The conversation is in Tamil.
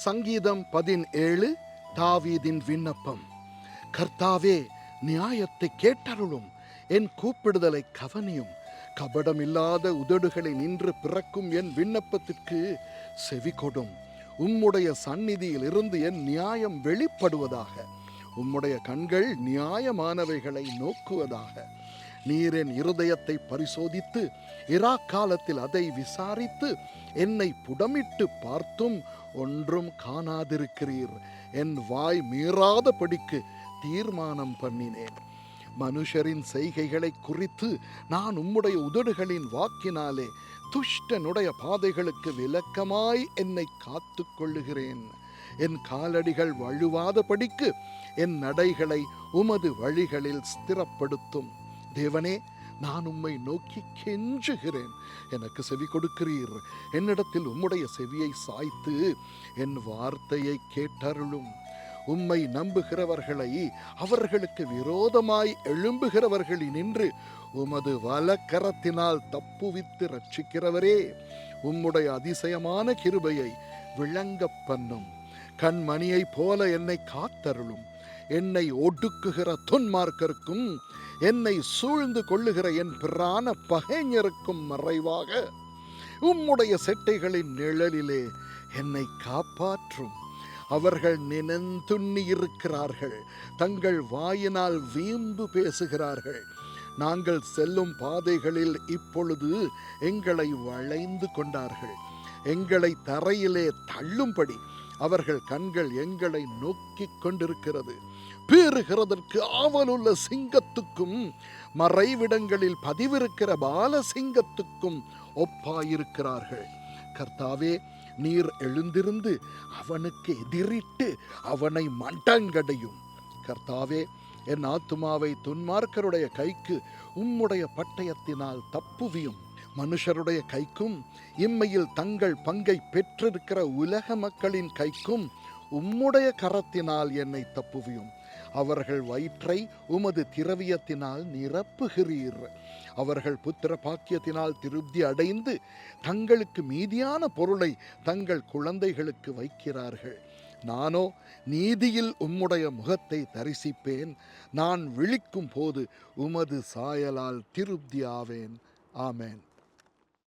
சங்கீதம் 17 தாவீதின் விண்ணப்பம். கர்த்தாவே, நியாயத்தை கேட்டருளும், என் கூப்பிடுதலை கவனியும். கபடமில்லாத உதடுகளை நின்று பிறக்கும் என் விண்ணப்பத்திற்கு செவி கொடும். உம்முடைய சந்நிதியில் இருந்து என் நியாயம் வெளிப்படுவதாக. உம்முடைய கண்கள் நியாயமானவைகளை நோக்குவதாக. நீர் என் இருதயத்தை பரிசோதித்து இராக்காலத்தில் அதை விசாரித்து என்னை புடமிட்டு பார்த்தும் ஒன்றும் காணாதிருக்கிறீர். என் வாய் மீறாதபடிக்கு தீர்மானம் பண்ணினேன். மனுஷரின் செய்கைகளை குறித்து நான் உம்முடைய உதடுகளின் வாக்கினாலே துஷ்டனுடைய பாதைகளுக்கு விலக்கமாய் என்னை காத்து கொள்ளுகிறேன். என் காலடிகள் வழுவாதபடிக்கு என் நடைகளை உமது வழிகளில் ஸ்திரப்படுத்தும். தேவனே, நான் உம்மை நோக்கி கெஞ்சுகிறேன், எனக்கு செவி கொடுக்கிறீர். என்னிடத்தில் உம்முடைய செவியை சாய்த்து என் வார்த்தையை கேட்டருளும். உம்மை நம்புகிறவர்களை அவர்களுக்கு விரோதமாய் எழும்புகிறவர்களினின்று உமது வலக்கரத்தினால் தப்புவித்து ரட்சிக்கிறவரே, உம்முடைய அதிசயமான கிருபையை விளங்க பண்ணும். கண்மணியை போல என்னை காத்தருளும். என்னை ஒடுக்குகிற துன்மார்க்கருக்கும் என்னை சூழ்ந்து கொள்ளுகிற என் பிரான பகைஞருக்கும் மறைவாக உம்முடைய செட்டைகளின் நிழலிலே என்னை காப்பாற்றும். அவர்கள் நினைந்துண்ணி இருக்கிறார்கள், தங்கள் வாயினால் வீம்பு பேசுகிறார்கள். நாங்கள் செல்லும் பாதைகளில் இப்பொழுது எங்களை வளைந்து கொண்டார்கள். எங்களை தரையிலே தள்ளும்படி அவர்கள் கண்கள் எங்களை நோக்கி கொண்டிருக்கிறது. பீறுகிறதற்கு ஆவலுள்ள சிங்கத்துக்கும் மறைவிடங்களில் பதிவிருக்கிற பால சிங்கத்துக்கும் ஒப்பாயிருக்கிறார்கள். கர்த்தாவே, நீர் எழுந்திருந்து அவனுக்கு எதிரிட்டு அவனை மண்டங்கடையும். கர்த்தாவே, என் ஆத்துமாவை துன்மார்க்கருடைய கைக்கு உம்முடைய பட்டயத்தினால் தப்புவியும். மனுஷருடைய கைக்கும் இம்மையில் தங்கள் பங்கை பெற்றிருக்கிற உலக மக்களின் கைக்கும் உம்முடைய கரத்தினால் என்னை தப்புவியும். அவர்கள் வயிற்றை உமது திரவியத்தினால் நிரப்புகிறீர். அவர்கள் புத்திர பாக்கியத்தினால் திருப்தி அடைந்து தங்களுக்கு மீதியான பொருளை தங்கள் குழந்தைகளுக்கு வைக்கிறார்கள். நானோ நீதியில் உம்முடைய முகத்தை தரிசிப்பேன். நான் விழிக்கும் போது உமது சாயலால் திருப்தி ஆவேன். ஆமேன்.